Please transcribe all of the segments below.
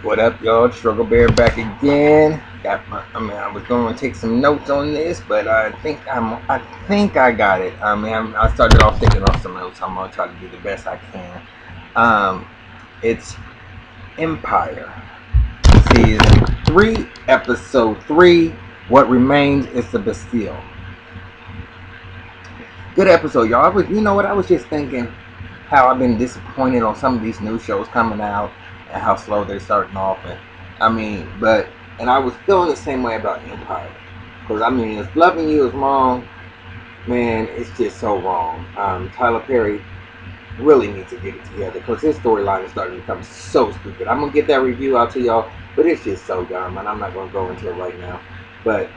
What up, y'all? Struggle Bear back again. I was going to take some notes on this, but I think I got it. I started off taking off some notes. I'm gonna try to do the best I can. It's Empire, season 3, episode 3. What remains is the Bestial. Good episode, y'all. You know what? I was just thinking how I've been disappointed on some of these new shows coming out and how slow they're starting off. And I was feeling the same way about Empire. Because, if loving you is wrong, man, it's just so wrong. Tyler Perry really needs to get it together because his storyline is starting to become so stupid. I'm going to get that review out to y'all, but it's just so dumb, and I'm not going to go into it right now. But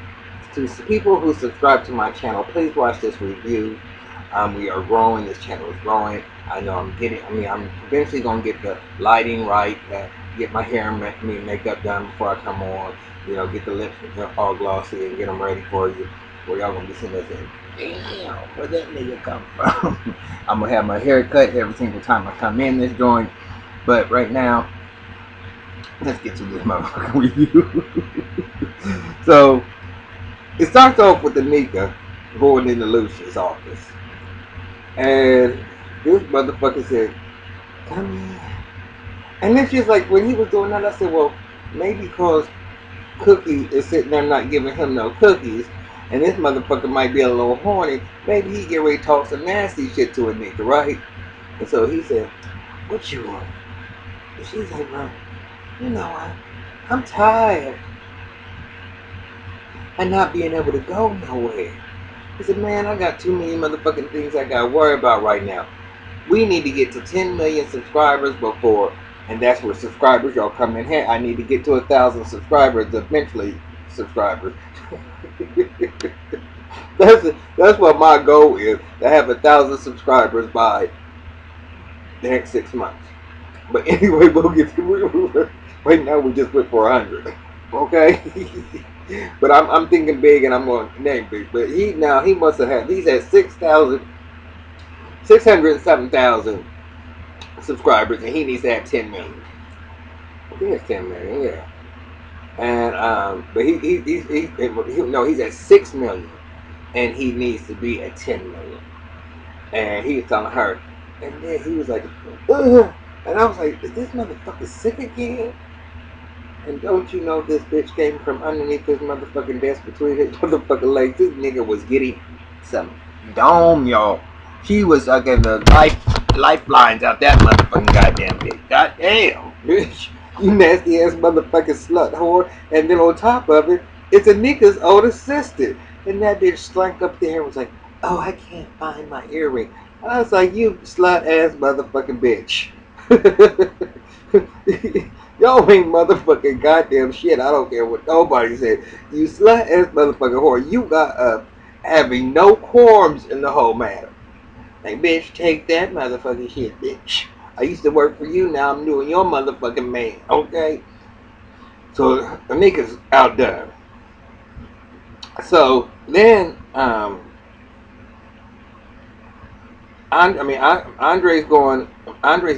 to people who subscribe to my channel, please watch this review. We are growing. This channel is growing. I know I'm eventually going to get the lighting right, get my hair and makeup done before I come on. Get the lips all glossy and get them ready for you. Where y'all going to be sitting there saying, damn, where that nigga come from? I'm going to have my hair cut every single time I come in this joint. But right now, let's get to this motherfucking review. So, it starts off with Anika going into Lucia's office. And this motherfucker said, come in. And then she's like, when he was doing that, I said, well, maybe because Cookie is sitting there not giving him no cookies, and this motherfucker might be a little horny, maybe he get ready to talk some nasty shit to a nigga, right? And so he said, what you want? And she's like, well, you know what? I'm tired of not being able to go nowhere. He said, man, I got too many motherfucking things I gotta worry about right now. We need to get to 10 million subscribers before, and that's where subscribers y'all come in here. I need to get to 1,000 subscribers eventually. Subscribers. that's what my goal is, to have 1,000 subscribers by the next 6 months. But anyway, we'll get to right now. We just went for 100. Okay. But I'm thinking big, and I'm going to name big. But he must have had, he's at 607,000 subscribers, and he needs to have 10 million. He has 10 million, yeah. And but he's at 6 million, and he needs to be at 10 million. And he was telling her, and then he was like, ugh. And I was like, is this motherfucker sick again? And don't you know this bitch came from underneath his motherfucking desk between his motherfucking legs? This nigga was getting some dome, y'all. She was getting the lifelines out that motherfucking goddamn bitch. Goddamn, bitch. You nasty ass motherfucking slut whore. And then on top of it, it's a nigga's older sister. And that bitch slank up there and was like, oh, I can't find my earring. I was like, you slut ass motherfucking bitch. Y'all ain't motherfucking goddamn shit. I don't care what nobody said. You slut ass motherfucking whore. You got having no qualms in the whole matter. Like, bitch, take that motherfucking shit, bitch. I used to work for you, now I'm doing your motherfucking man, okay? So the nigga's outdone. So then, Andre's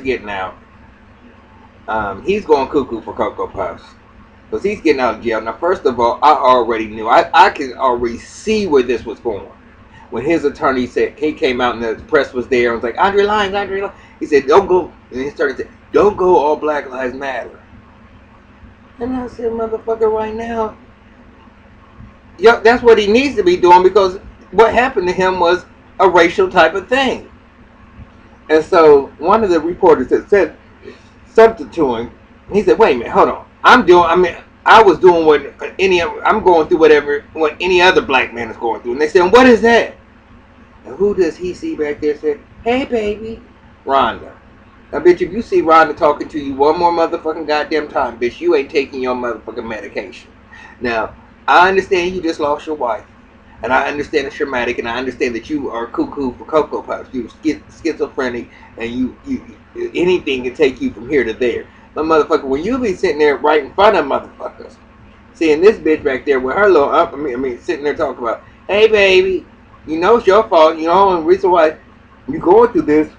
getting out. He's going cuckoo for Cocoa Puffs. Because he's getting out of jail. Now, first of all, I already knew. I could already see where this was going. When his attorney said, he came out and the press was there and was like, Andre lying. He said, don't go. And he started saying, don't go, all Black Lives Matter. And I said, motherfucker, right now, yeah, that's what he needs to be doing, because what happened to him was a racial type of thing. And so one of the reporters that said something to him, he said, wait a minute, hold on. I'm going through what any other black man is going through. And they said, what is that? And who does he see back there? Said, hey, baby, Rhonda. Now, bitch, if you see Rhonda talking to you one more motherfucking goddamn time, bitch, you ain't taking your motherfucking medication. Now, I understand you just lost your wife. And I understand it's traumatic, and I understand that you are cuckoo for Cocoa Puffs. You're schizophrenic, and you anything can take you from here to there. But motherfucker, when you be sitting there right in front of motherfuckers, seeing this bitch back there with her little, sitting there talking about, hey baby, you know it's your fault. You know, and the reason why you're going through this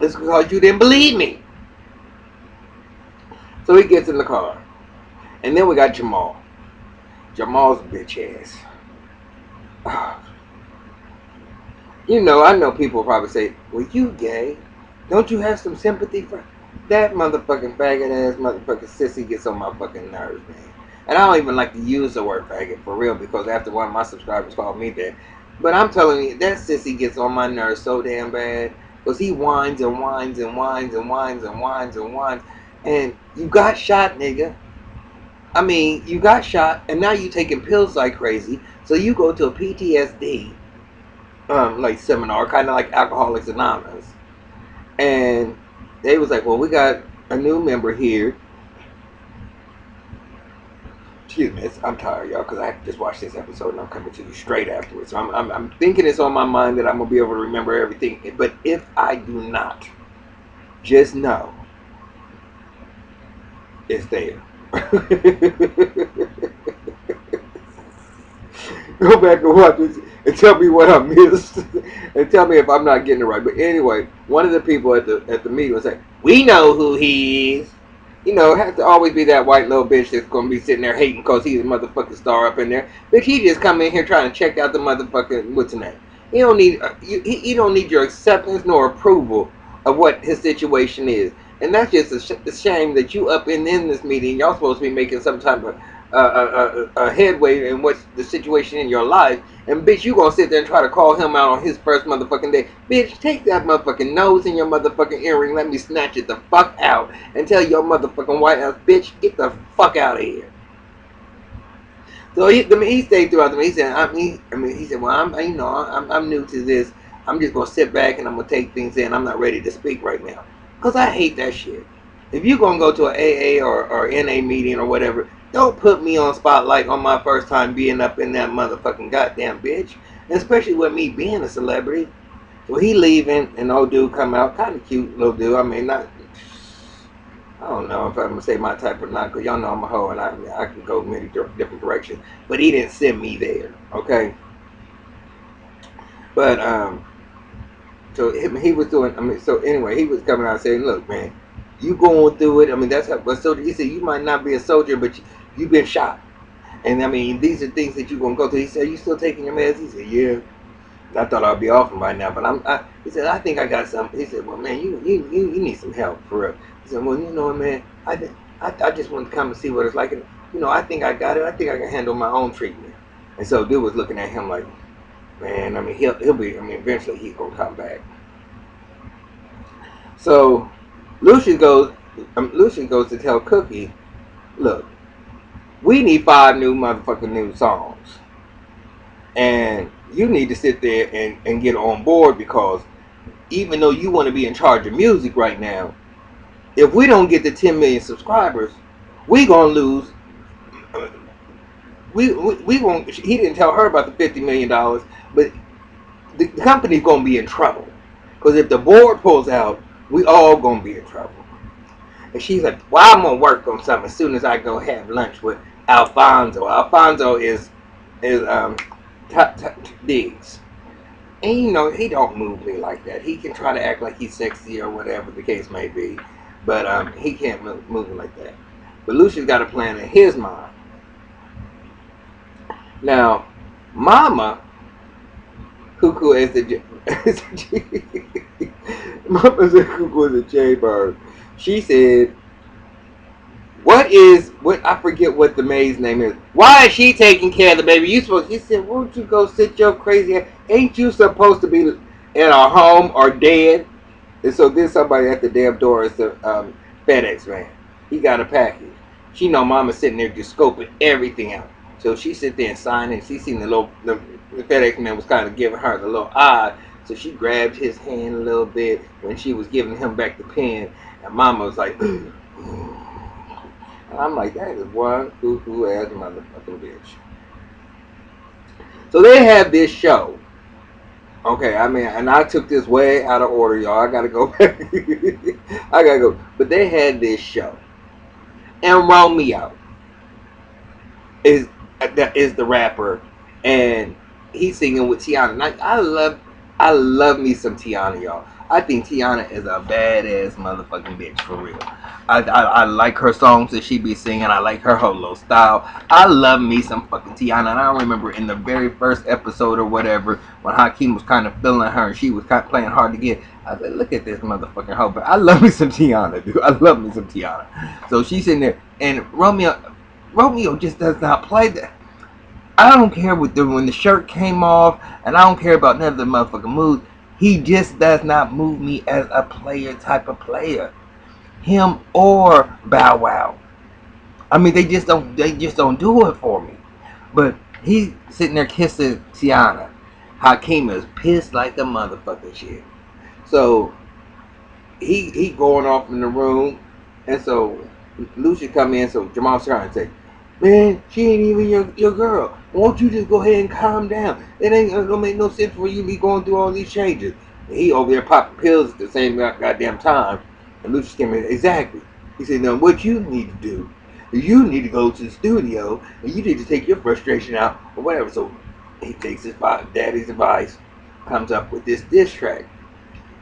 is because you didn't believe me. So he gets in the car. And then we got Jamal. Jamal's bitch ass. You know, I know people probably say, well, you gay. Don't you have some sympathy for that motherfucking faggot ass motherfucking sissy gets on my fucking nerves, man. And I don't even like to use the word faggot for real because after one of my subscribers called me that. But I'm telling you, that sissy gets on my nerves so damn bad because he whines and whines and whines and whines and whines and whines. And you got shot, nigga. I mean, you got shot and now you taking pills like crazy. So you go to a PTSD like seminar, kind of like Alcoholics Anonymous, and they was like, "Well, we got a new member here." Excuse me, I'm tired, y'all, because I just watched this episode and I'm coming to you straight afterwards. So I'm thinking it's on my mind that I'm gonna be able to remember everything. But if I do not, just know it's there. Go back and watch this and tell me what I missed and tell me if I'm not getting it right. But anyway, one of the people at the meeting was like, "We know who he is." You know, it has to always be that white little bitch that's gonna be sitting there hating because he's a motherfucking star up in there. Bitch, he just come in here trying to check out the motherfucking what's his name. He don't need you don't need your acceptance nor approval of what his situation is. And that's just a shame that you up in this meeting. Y'all supposed to be making some type of a headway in what's the situation in your life, and bitch, you gonna sit there and try to call him out on his first motherfucking day. Bitch, take that motherfucking nose in your motherfucking earring, let me snatch it the fuck out, and tell your motherfucking white ass bitch, get the fuck out of here. So he stayed throughout the meeting. He said, he said, well, I'm new to this. I'm just gonna sit back and I'm gonna take things in. I'm not ready to speak right now, cause I hate that shit. If you gonna go to an AA or NA meeting or whatever, don't put me on spotlight on my first time being up in that motherfucking goddamn bitch. And especially with me being a celebrity. So he leaving and old dude come out, kind of cute little dude. I mean, not. I don't know if I'm gonna say my type or not, cause y'all know I'm a hoe and I can go many different directions. But he didn't send me there, okay? But so he was doing. I mean, so anyway, he was coming out saying, "Look, man, you going through it. I mean, that's how. But soldier, he said, you might not be a soldier, but you've been shot. And I mean, these are things that you're gonna go through." He said, "You still taking your meds?" He said, "Yeah." I thought I'd be off them by now, but he said, "I think I got something." He said, "Well, man, you need some help for real." He said, "Well, you know what, man, I just want to come and see what it's like, and you know, I think I got it. I think I can handle my own treatment." And so dude was looking at him like, man, I mean, he'll be. I mean, eventually he's gonna come back. So Lucian goes to tell Cookie, "Look, we need 5 new songs. And you need to sit there and get on board because even though you want to be in charge of music right now, if we don't get to 10 million subscribers, we gonna lose. We won't." He didn't tell her about the $50 million, but the company's gonna be in trouble because if the board pulls out, we all gonna be in trouble. And she's like, "Well, I'm gonna work on something as soon as I go have lunch with Alfonso." Alfonso is Diggs. And you know, he don't move me like that. He can try to act like he's sexy or whatever the case may be, but he can't move me like that. But Lucian's got a plan in his mind. Now, Mama, cuckoo as the Mama said cuckoo as a jaybird. She said, what I forget what the maid's name is. Why is she taking care of the baby? He said, won't you go sit your crazy ass? Ain't you supposed to be in a home or dead? And so then somebody at the damn door is the FedEx man. He got a package. She know Mama sitting there just scoping everything out. So she sit there and signed and she seen the FedEx man was kind of giving her the little eye. So she grabbed his hand a little bit when she was giving him back the pen. And Mama was like, and I'm like, that is one cuckoo ass motherfucking bitch. So they have this show. Okay, I mean, and I took this way out of order, y'all. I gotta go back. I gotta go. But they had this show. And Romeo is the rapper. And he's singing with Tiana. And I love me some Tiana, y'all. I think Tiana is a badass motherfucking bitch for real. I like her songs that she be singing. I like her whole little style. I love me some fucking Tiana. And I remember in the very first episode or whatever, when Hakeem was kind of feeling her and she was kind of playing hard to get. I said, look at this motherfucking hoe. But I love me some Tiana, dude. I love me some Tiana. So she's in there, and Romeo just does not play that. I don't care when the shirt came off, and I don't care about none of the motherfucking moves. He just does not move me as a player type of player. Him or Bow Wow. I mean, they just don't do it for me. But he sitting there kissing Tiana. Hakeem is pissed like a motherfucking shit. So he going off in the room, and so Lucia come in. So Jamal's trying to say, man, she ain't even your girl. Won't you just go ahead and calm down? It ain't gonna make no sense for you to be going through all these changes. And he over there popping pills at the same goddamn time. And Lucius came in, exactly. He said, now what you need to do is you need to go to the studio and you need to take your frustration out or whatever. So he takes his daddy's advice, comes up with this diss track.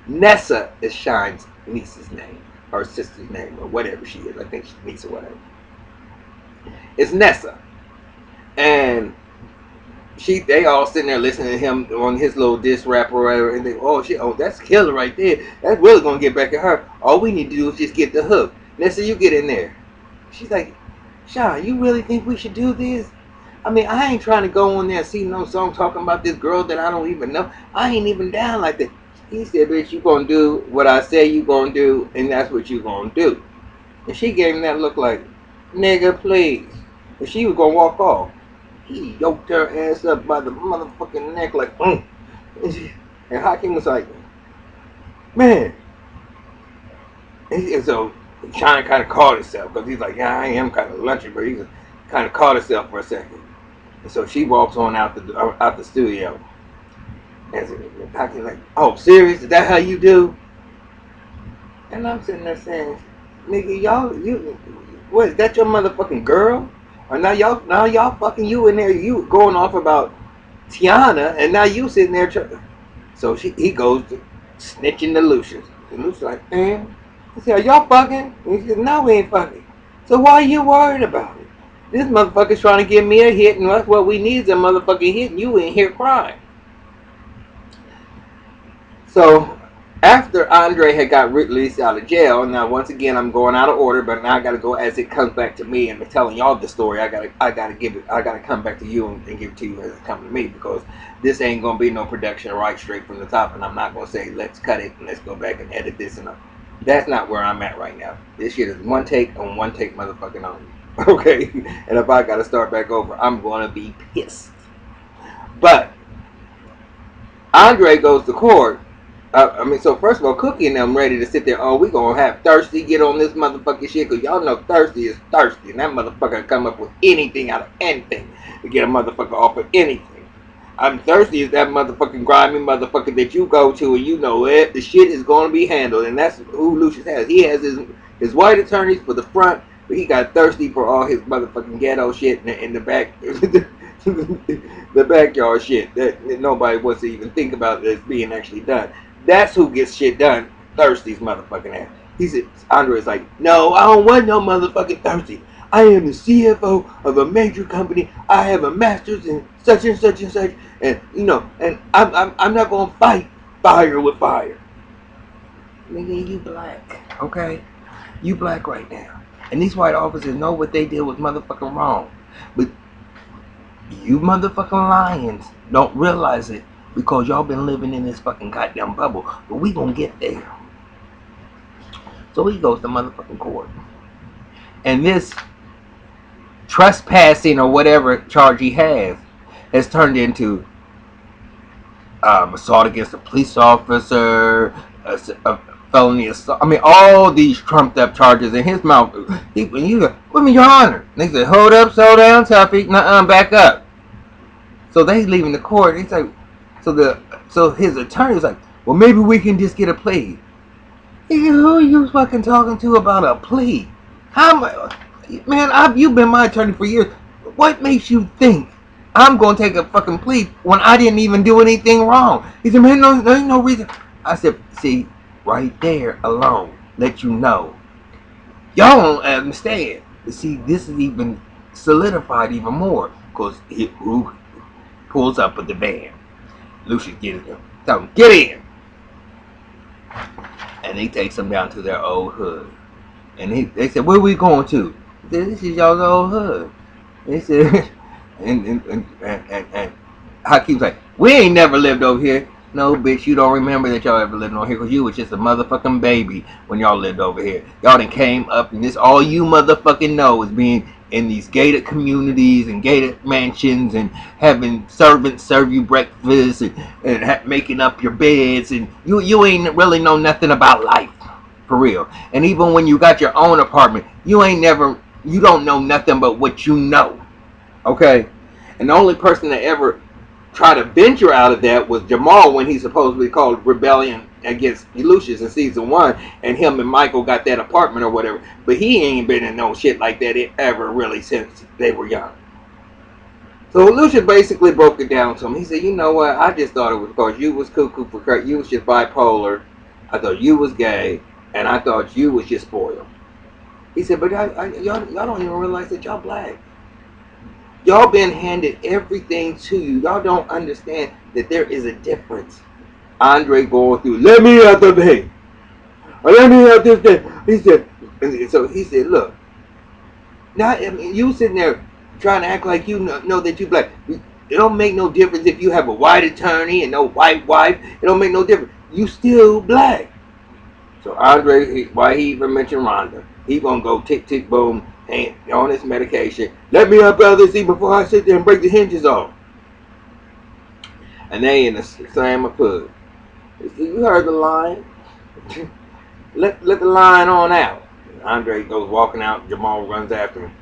Nessa is Shine's niece's name, or sister's name, or whatever she is. I think she's niece or whatever. It's Nessa. And they all sitting there listening to him on his little diss rap or whatever, and they, oh shit, oh that's killer right there. That's really gonna get back at her. All we need to do is just get the hook. Nessa, you get in there. She's like, Sean, you really think we should do this? I mean, I ain't trying to go on there and see no song talking about this girl that I don't even know. I ain't even down like that. He said, bitch, you gonna do what I say you gonna do, and that's what you gonna do. And she gave him that look like, nigga, please. And she was gonna walk off. He yoked her ass up by the motherfucking neck like, And Hakeem was like, man. And so Shine kind of caught himself because he's like, yeah, I am kind of lunchy, but he kind of caught himself for a second. And so she walks on out the studio. And Hakeem's like, oh, serious? Is that how you do? And I'm sitting there saying, nigga, what, is that your motherfucking girl? Or now y'all fucking you in there, you going off about Tiana, and now you sitting there so he goes to snitching to Lucius. And Lucius like, man, he said, are y'all fucking? And he said, no, we ain't fucking. So why are you worried about it? This motherfucker's trying to give me a hit, and that's what we need is a motherfucking hit, and you in here crying. So after Andre had got released out of jail, now once again I'm going out of order, but now I gotta go as it comes back to me and telling y'all the story. I gotta come back to you and give it to you as it comes to me, because this ain't gonna be no production right straight from the top, and I'm not gonna say let's cut it and let's go back and edit this, and that's not where I'm at right now. This shit is one take on one take motherfucking only. Okay? And if I gotta start back over, I'm gonna be pissed. But Andre goes to court. So first of all, Cookie and them ready to sit there. Oh, we gonna have Thirsty get on this motherfucking shit, because y'all know Thirsty is thirsty, and that motherfucker come up with anything out of anything to get a motherfucker off of anything. I'm Thirsty is that motherfucking grimy motherfucker that you go to and you know it. The shit is gonna be handled, and that's who Lucius has. He has his white attorneys for the front, but he got Thirsty for all his motherfucking ghetto shit in the back. The backyard shit that nobody wants to even think about as being actually done. That's who gets shit done. Thirsty's motherfucking ass. He said, Andre's like, no, I don't want no motherfucking Thirsty. I am the CFO of a major company. I have a master's in such and such and such, and and I'm not gonna fight fire with fire. Nigga, you black, okay? You black right now, and these white officers know what they did was motherfucking wrong, but you motherfucking lions don't realize it, because y'all been living in this fucking goddamn bubble. But we gonna get there. So he goes to motherfucking court. And this trespassing or whatever charge he has turned into assault against a police officer, a felony assault. I mean, all these trumped up charges in his mouth. When you go, "What mean, Your Honor?" And they said, "Hold up, slow down, Tuffy, back up." So they leaving the court. He's like, so his attorney was like, well, maybe we can just get a plea. Who are you fucking talking to about a plea? You've been my attorney for years. What makes you think I'm gonna take a fucking plea when I didn't even do anything wrong? He said, man, no reason. I said, see, right there alone let you know. Y'all don't understand. See, this is even solidified even more because who pulls up with the van? Lucius gets him. Tell him, get in. And he takes them down to their old hood. And they said, where we going to? He said, this is y'all's old hood. They said, and Hakeem's like, we ain't never lived over here. No, bitch, you don't remember that y'all ever lived over here because you was just a motherfucking baby when y'all lived over here. Y'all done came up and this all you motherfucking know is being in these gated communities and gated mansions and having servants serve you breakfast and making up your beds and you ain't really know nothing about life. For real. And even when you got your own apartment, you don't know nothing but what you know. Okay? And the only person that ever tried to venture out of that was Jamal when he supposedly called rebellion against Lucius in season 1, and him and Michael got that apartment or whatever. But he ain't been in no shit like that ever really since they were young. So Lucius basically broke it down to him. He said, you know what, I just thought it was because you was cuckoo for crack. You was just bipolar. I thought you was gay, and I thought you was just spoiled. He said, but y'all don't even realize that y'all black. Y'all been handed everything to you. Y'all don't understand that there is a difference. Andre going through, let me out the thing. Let me out this thing. He said, so he said, look, now I mean, you sitting there trying to act like you know that you black. It don't make no difference if you have a white attorney and no white wife. It don't make no difference. You still black. So Andre, why he even mentioned Rhonda, he gonna go tick tick boom and on his medication. Let me up out of this seat before I sit there and break the hinges off. And they in the slam of pug. You heard the line. let the line on out. Andre goes walking out. Jamal runs after him.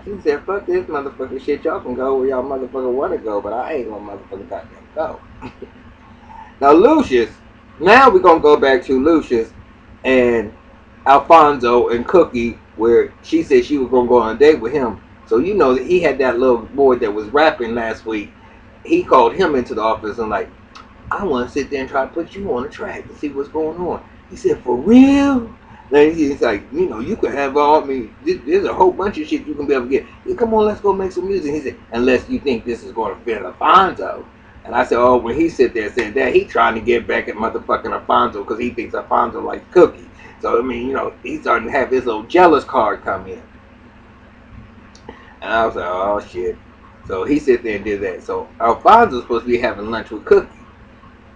He said, fuck this motherfucking shit. Y'all can go where y'all motherfucker want to go, but I ain't gonna motherfucking goddamn go. Now Lucius, now we're gonna go back to Lucius and Alfonso and Cookie, where she said she was gonna go on a date with him. So you know that he had that little boy that was rapping last week. He called him into the office and like, I want to sit there and try to put you on the track and see what's going on. He said, for real? Then he's like, you know, you could have all me. There's a whole bunch of shit you can be able to get. Yeah, come on, let's go make some music. He said, unless you think this is going to fit Alfonso. And I said, oh, when he sit there and said that, he trying to get back at motherfucking Alfonso because he thinks Alfonso like Cookie. So, I mean, you know, he's starting to have his little jealous card come in. And I was like, oh, shit. So he sit there and did that. So Alfonso's supposed to be having lunch with Cookie.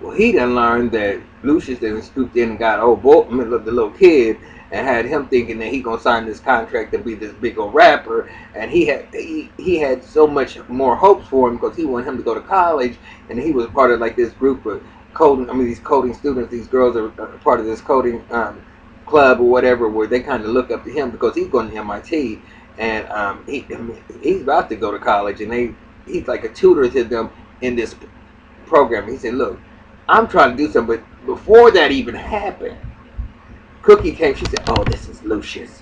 Well, he done learned that Lucius then scooped in and got old boy, the little kid, and had him thinking that he gonna sign this contract to be this big old rapper. And he had so much more hopes for him because he wanted him to go to college, and he was part of like this group of coding. I mean, these coding students. These girls are part of this coding club or whatever, where they kind of look up to him because he's going to MIT, and he's about to go to college, and he's like a tutor to them in this program. He said, look, I'm trying to do something, but before that even happened, Cookie came. She said, oh, this is Lucius.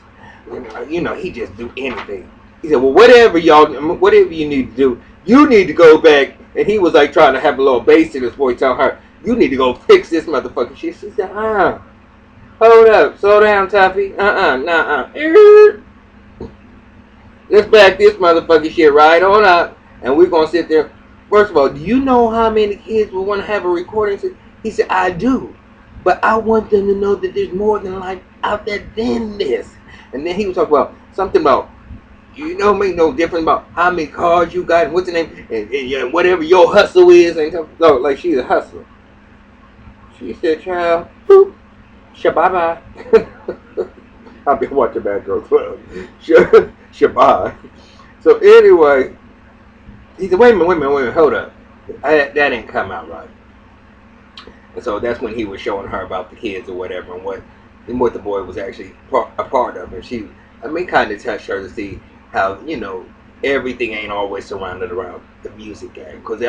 You know, he just do anything. He said, well, whatever you need to do, you need to go back. And he was like trying to have a little bass in his voice, telling her, you need to go fix this motherfucker shit. She said, hold up, slow down, Tuffy. Let's back this motherfucking shit right on up, and we're gonna sit there. First of all, do you know how many kids will want to have a recording? He said, I do. But I want them to know that there's more than life out there than this. And then he was talking about something about, you know, make no difference about how many cars you got and what's the name, and whatever your hustle is. And so, like she's a hustler. She said, child, boop, shabba. I've been watching Bad Girls Club. Shabba. So anyway, he said, wait a minute, hold up. That didn't come out right. And so that's when he was showing her about the kids or whatever and what the boy was actually a part of. And she, kind of touched her to see how, you know, everything ain't always surrounded around the music game. Because,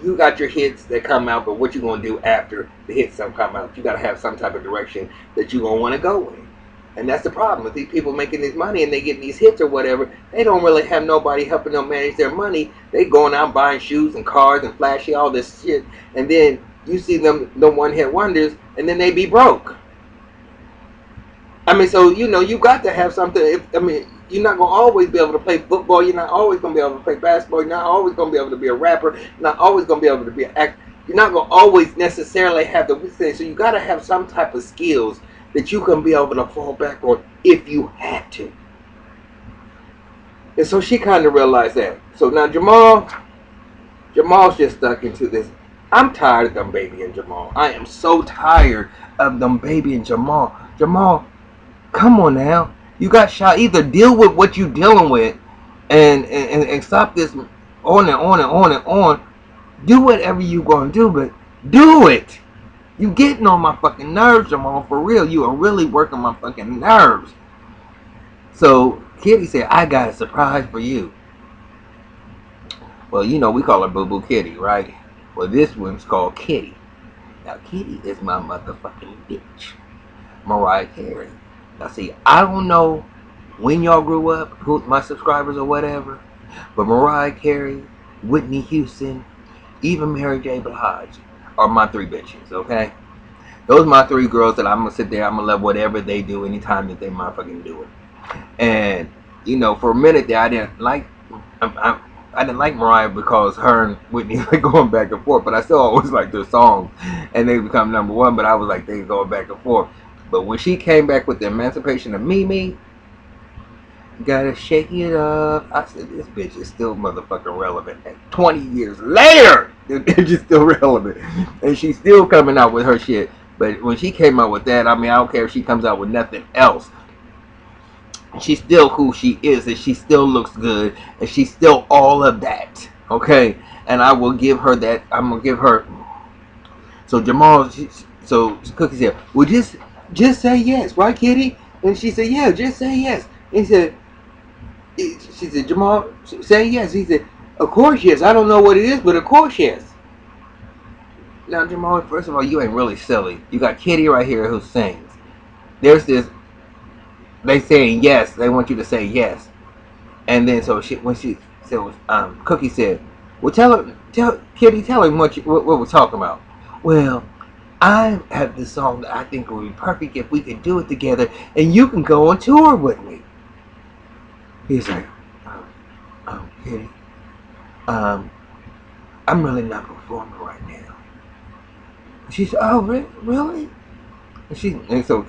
you got your hits that come out, but what you going to do after the hits come out? You got to have some type of direction that you going to want to go in. And that's the problem with these people making this money and they get these hits or whatever. They don't really have nobody helping them manage their money. They going out buying shoes and cars and flashy all this shit. And then you see them, the one-hit wonders, and then they be broke. I mean, so you got to have something. You're not gonna always be able to play football. You're not always gonna be able to play basketball. You're not always gonna be able to be a rapper. You're not always gonna be able to be an actor. You're not gonna always necessarily have the thing. So you got to have some type of skills that you can be able to fall back on if you had to. And so she kind of realized that. So now Jamal's just stuck into this. I'm tired of them baby and Jamal. I am so tired of them baby and Jamal. Jamal, come on now. You got shot. Either deal with what you dealing with and stop this on and on and on and on. Do whatever you gonna do, but do it. You getting on my fucking nerves, Jamal. For real. You are really working my fucking nerves. So Kitty said, I got a surprise for you. Well, we call her Boo Boo Kitty, right? Well, this one's called Kitty. Now, Kitty is my motherfucking bitch. Mariah Carey. Now, see, I don't know when y'all grew up, who my subscribers or whatever, but Mariah Carey, Whitney Houston, even Mary J. Blige are my three bitches, okay? Those are my three girls that I'm going to sit there, I'm going to love whatever they do anytime that they motherfucking do it. And, for a minute there, I didn't like Mariah because her and Whitney were going back and forth, but I still always like their songs, and they become number one, but I was like, they going back and forth. But when she came back with the Emancipation of Mimi, gotta shake it up, I said, this bitch is still motherfucking relevant. And 20 years later, it's just still relevant. And she's still coming out with her shit. But when she came out with that, I don't care if she comes out with nothing else. She's still who she is, and she still looks good, and she's still all of that. Okay? And I will give her that. I'm going to give her. So Jamal, so Cookie said, well, just say yes, right, Kitty? And she said, yeah, just say yes. And she said, Jamal, say yes. He said, of course yes. I don't know what it is, but of course yes. Now, Jamal, first of all, you ain't really silly. You got Kitty right here who sings. There's this, they saying yes. They want you to say yes. And then Cookie said, well, tell Kitty, tell him what we're talking about. Well, I have this song that I think would be perfect if we could do it together, and you can go on tour with me. He's like, Kitty, I'm really not performing right now. She said, oh, really? And so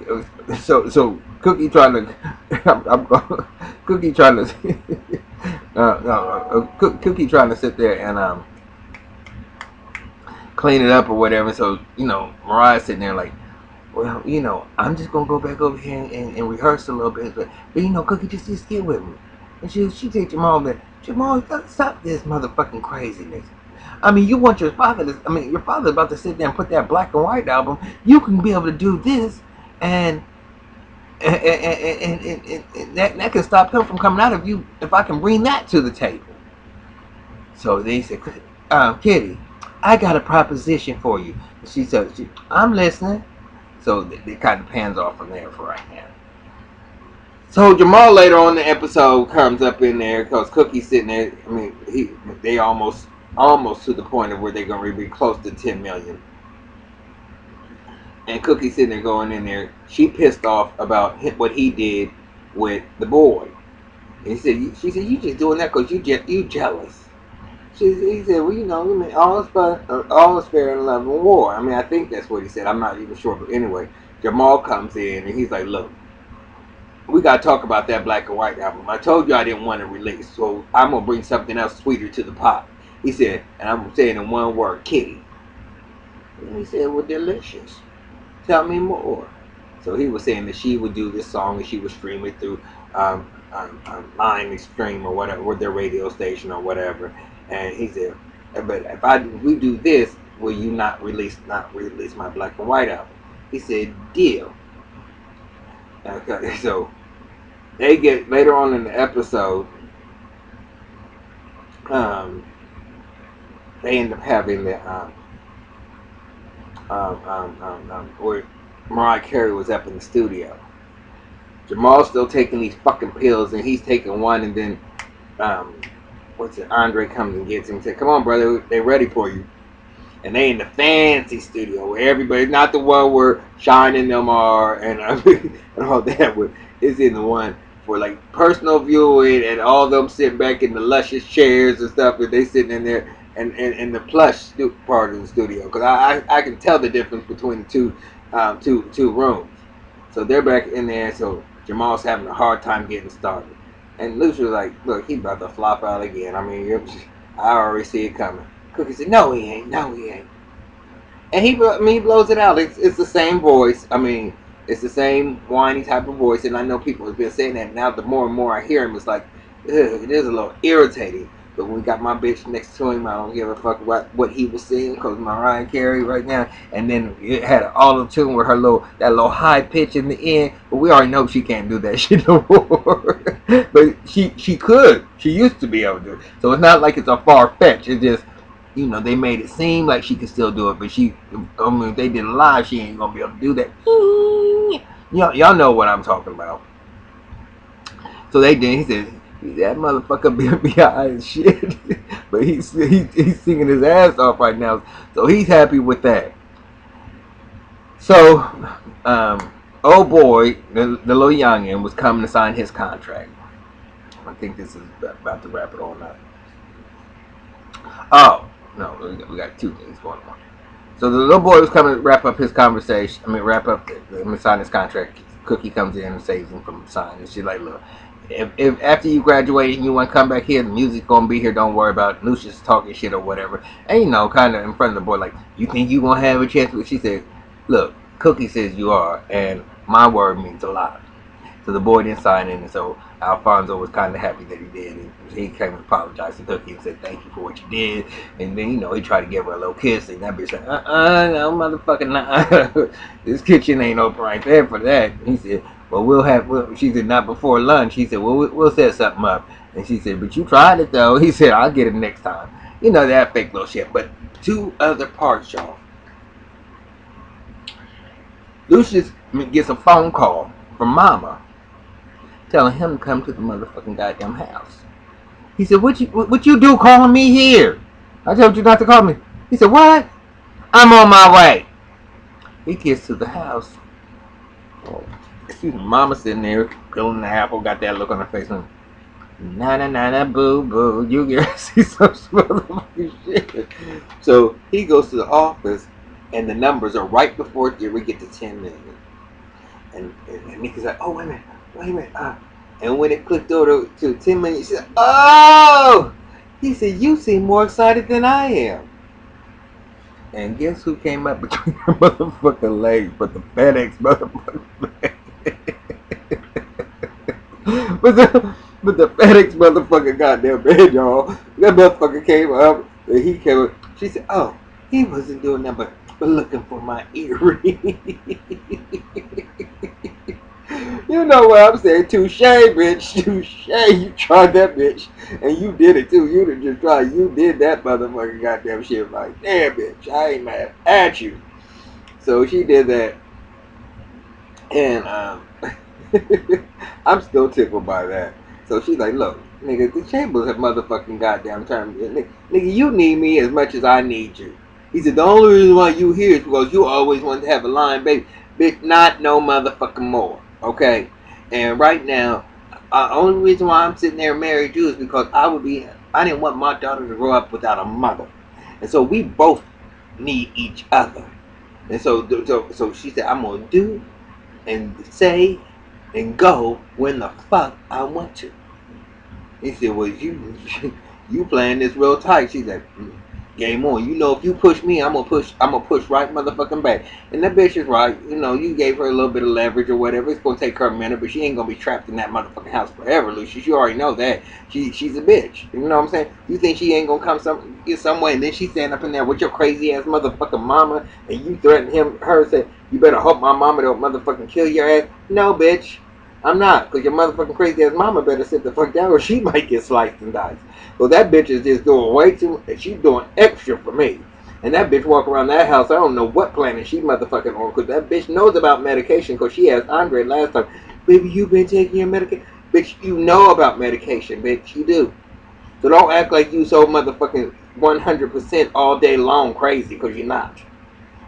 Cookie trying to, Cookie trying to, Cookie trying to sit there and clean it up or whatever. So Mariah's sitting there like, well, I'm just gonna go back over here and rehearse a little bit, but Cookie, just get with me. And she said, Jamal, you gotta stop this motherfucking craziness. You want your father to, your father's about to sit there and put that black and white album. You can be able to do this, and that can stop him from coming out of you if I can bring that to the table. So they said, Kitty, I got a proposition for you. She said, I'm listening. So they kind of pans off from there for right now. So Jamal later on in the episode comes up in there because Cookie's sitting there. They almost to the point of where they're going to be close to 10 million. And Cookie's sitting there going in there. She pissed off about what he did with the boy. And she said, you just doing that because you jealous. He said, well, all is fair in love and war. I think that's what he said. I'm not even sure. But anyway, Jamal comes in and he's like, look, we got to talk about that black and white album. I told you I didn't want to release, so I'm going to bring something else sweeter to the pot. He said, and I'm saying in one word, Kitty. And he said, well, delicious. Tell me more. So he was saying that she would do this song and she would stream it through Line Extreme or whatever, or their radio station or whatever. And he said, but if we do this, will you not release my black and white album? He said, deal. Okay, so they get later on in the episode, they end up having the where Mariah Carey was up in the studio. Jamal's still taking these fucking pills, and he's taking one, and then Andre comes and gets him and said, "Come on, brother, they're ready for you." And they in the fancy studio where everybody, not the one where Shine and them are, and and all that. It's in the one for like personal viewing, and all them sitting back in the luscious chairs and stuff, and they sitting in there and in the plush part of the studio. Because I can tell the difference between the two rooms. So they're back in there. So Jamal's having a hard time getting started. And Lucia was like, look, he about to flop out again. I mean, I already see it coming. Cookie said, no, he ain't. No, he ain't. And he blows it out. It's the same voice. I mean, it's the same whiny type of voice. And I know people have been saying that. Now, the more and more I hear him, it's like, it is a little irritating. But when we got my bitch next to him, I don't give a fuck what he was saying, because Mariah Carey right now. And then it had an auto tune with her that little high pitch in the end. But we already know she can't do that shit no more. But she could. She used to be able to do it. So it's not like it's a far fetch. It's just, they made it seem like she could still do it. But if they did it live, she ain't gonna be able to do that. Y'all know what I'm talking about. So they did. He said, that motherfucker be high as shit. But he's singing his ass off right now. So he's happy with that. So, old boy, the little youngin, was coming to sign his contract. I think this is about to wrap it on up. Oh, no, we got two things going on. So the little boy was coming to wrap up his conversation. Sign his contract. Cookie comes in and saves him from signing. She's like, look, if after you graduate and you want to come back here, the music's gonna be here. Don't worry about it. Lucius talking shit or whatever. And kind of in front of the boy, like, you think you gonna have a chance? She said, look, Cookie says you are, and my word means a lot. So the boy didn't sign in, and so Alfonso was kind of happy that he did. And he came and apologized to Cookie and said, thank you for what you did. And then, he tried to give her a little kiss, and that bitch said, no, motherfucker, nah. This kitchen ain't open right there for that. And he said, well, she said, not before lunch. He said, well, we'll set something up. And she said, but you tried it, though. He said, I'll get it next time. That fake little shit. But two other parts, y'all. Lucius gets a phone call from Mama telling him to come to the motherfucking goddamn house. He said, what you do calling me here? I told you not to call me. He said, what? I'm on my way. He gets to the house. Oh, excuse me, Mama sitting there peeling the apple, got that look on her face. Na boo boo, you get to see some motherfucking shit. So he goes to the office, and the numbers are right before we get to 10 million. And Nikki's like, oh, wait a minute. And when it clicked over to 10 million, she said, oh! He said, you seem more excited than I am. And guess who came up between her motherfucking legs but the FedEx motherfucking but the FedEx motherfucking goddamn bed, y'all. That motherfucker came up, and he came up. She said, oh, he wasn't doing nothing but looking for my earring. You know what I'm saying? Touche, bitch. Touche. You tried that, bitch. And you did it, too. You didn't just try. You did that motherfucking goddamn shit. Like, damn, bitch. I ain't mad at you. So she did that. And, I'm still tickled by that. So she's like, look, nigga, the Chambers have motherfucking goddamn time. Nigga, you need me as much as I need you. He said, the only reason why you here is because you always wanted to have a lion baby. Bitch, not no motherfucking more. Okay? And right now, only reason why I'm sitting there married you is because I didn't want my daughter to grow up without a mother. And so we both need each other. And so she said, I'm going to do and say and go when the fuck I want to. He said, well, you playing this real tight. She said, game on. If you push me, I'm gonna push right motherfucking back. And that bitch is right. You gave her a little bit of leverage or whatever. It's gonna take her a minute, but she ain't gonna be trapped in that motherfucking house forever, Lucius. You already know that. She's a bitch. You know what I'm saying? You think she ain't gonna come get some way, and then she stand up in there with your crazy ass motherfucking mama, and you threaten her, say, you better hope my mama don't motherfucking kill your ass. No, bitch. I'm not, because your motherfucking crazy ass mama better sit the fuck down or she might get sliced and diced. So that bitch is just doing way too, and she's doing extra for me. And that bitch walk around that house, I don't know what planet she motherfucking on, because that bitch knows about medication, because she asked Andre last time, baby, you been taking your medication? Bitch, you know about medication, bitch, you do. So don't act like you so motherfucking 100% all day long crazy, because you're not.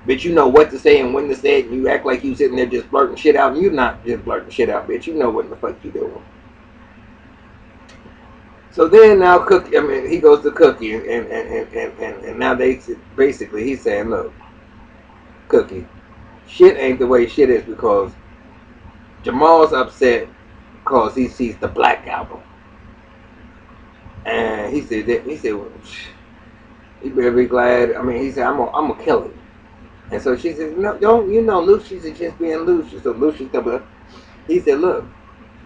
Bitch, you know what to say and when to say it, and you act like you sitting there just blurting shit out, and you're not just blurting shit out, bitch. You know what the fuck you doing. So then now Cookie, I mean, he goes to Cookie, and now they basically he's saying, look, Cookie, shit ain't the way shit is because Jamal's upset because he sees the Black Album, and well, he better be glad. I mean, he said, I'm gonna kill him. And so she said, no, don't, you know, Lucius is just being Lucius. So Lucius come up. He said, look.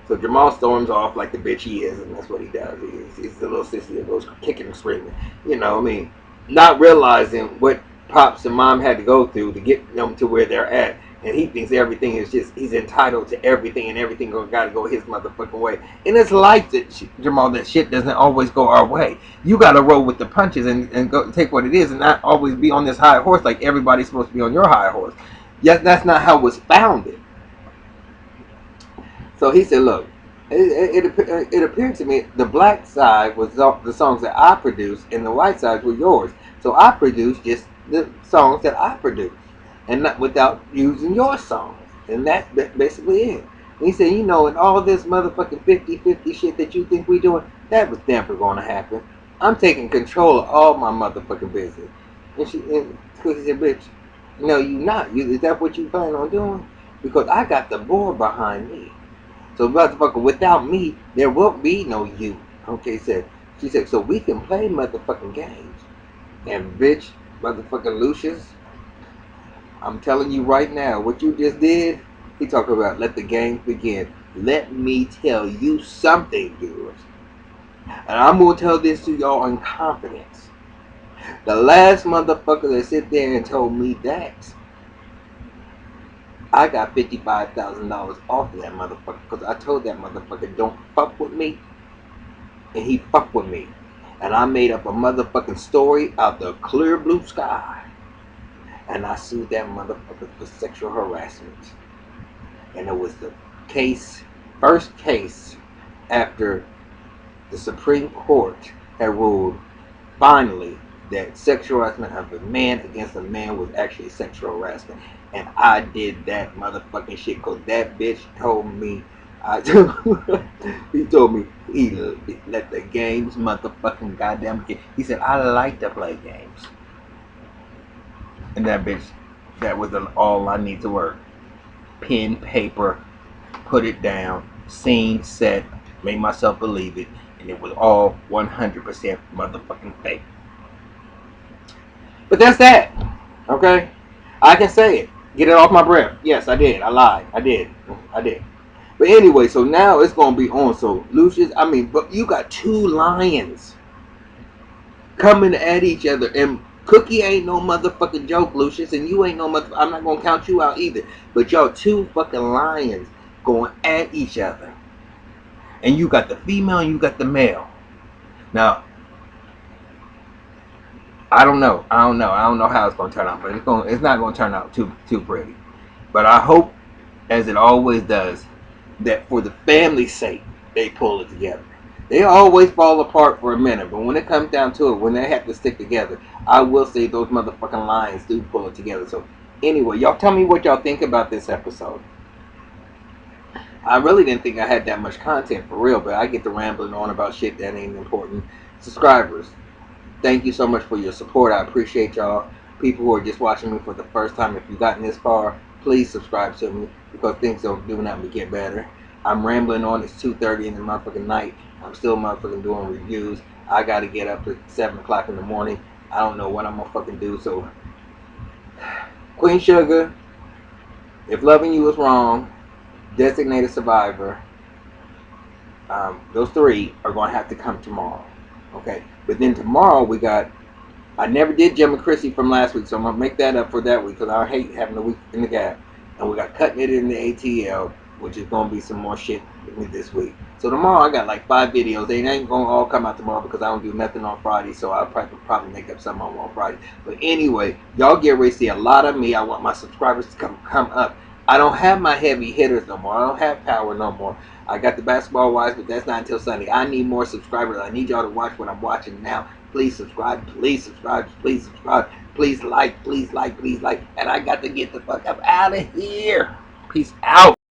So Jamal storms off like the bitch he is, and that's what he does. He's the little sissy that goes kicking and screaming. You know, I mean, not realizing what Pops and Mom had to go through to get them to where they're at. And he thinks everything is just, he's entitled to everything, and everything got to go his motherfucking way. And it's life that, Jamal, that shit doesn't always go our way. You got to roll with the punches and go take what it is and not always be on this high horse like everybody's supposed to be on your high horse. Yet that's not how it was founded. So he said, look, it appeared to me the black side was the songs that I produced and the white side were yours. So I produced just the songs that I produced and not without using your songs. And that's basically it. And he said, you know, and all this motherfucking 50-50 shit that you think we doing, that was never going to happen. I'm taking control of all my motherfucking business. And she said, bitch, no, you not. Is that what you plan on doing? Because I got the board behind me. So motherfucker, without me, there won't be no you. Okay, she said, so we can play motherfucking games. And bitch, motherfucking Lucius, I'm telling you right now, what you just did, he talked about let the games begin. Let me tell you something, viewers. And I'm gonna tell this to y'all in confidence. The last motherfucker that sit there and told me that, I got $55,000 off of that motherfucker because I told that motherfucker don't fuck with me, and he fucked with me, and I made up a motherfucking story out the clear blue sky, and I sued that motherfucker for sexual harassment, and it was the first case after the Supreme Court had ruled finally that sexual harassment of a man against a man was actually sexual harassment. And I did that motherfucking shit because that bitch told me, he told me he let the games motherfucking goddamn begin. He said, I like to play games. And that bitch, that was all I need to work. Pen, paper, put it down, scene, set, made myself believe it. And it was all 100% motherfucking fake. But that's that. Okay? I can say it. Get it off my breath. Yes, I did. I lied. I did. But anyway, so now it's going to be on. So, Lucius, I mean, but you got two lions coming at each other. And Cookie ain't no motherfucking joke, Lucius. And you ain't no motherfucker. I'm not going to count you out either. But y'all two fucking lions going at each other. And you got the female and you got the male. Now, I don't know how it's gonna turn out, but it's not gonna turn out too pretty. But I hope, as it always does, that for the family's sake, they pull it together. They always fall apart for a minute, but when it comes down to it, when they have to stick together, I will say those motherfucking lions do pull it together. So anyway, y'all tell me what y'all think about this episode. I really didn't think I had that much content for real, but I get to rambling on about shit that ain't important. Subscribers, thank you so much for your support. I appreciate y'all. People who are just watching me for the first time, if you've gotten this far, please subscribe to me because things don't do nothing but get better. I'm rambling on. It's 2:30 in the motherfucking night. I'm still motherfucking doing reviews. I got to get up at 7 o'clock in the morning. I don't know what I'm going to fucking do. So, Queen Sugar, if loving you is wrong, Designated Survivor, those three are going to have to come tomorrow. Okay? But then tomorrow we got, I never did Jim and Chrissy from last week, so I'm going to make that up for that week because I hate having a week in the gap. And we got Cutting It in the ATL, which is going to be some more shit with me this week. So tomorrow I got like 5 videos. They ain't going to all come out tomorrow because I don't do nothing on Friday, so I'll probably make up something on Friday. But anyway, y'all get ready to see a lot of me. I want my subscribers to come up. I don't have my heavy hitters no more. I don't have power no more. I got the basketball wives, but that's not until Sunday. I need more subscribers. I need y'all to watch what I'm watching now. Please subscribe. Please subscribe. Please subscribe. Please like. Please like. Please like. And I got to get the fuck up out of here. Peace out.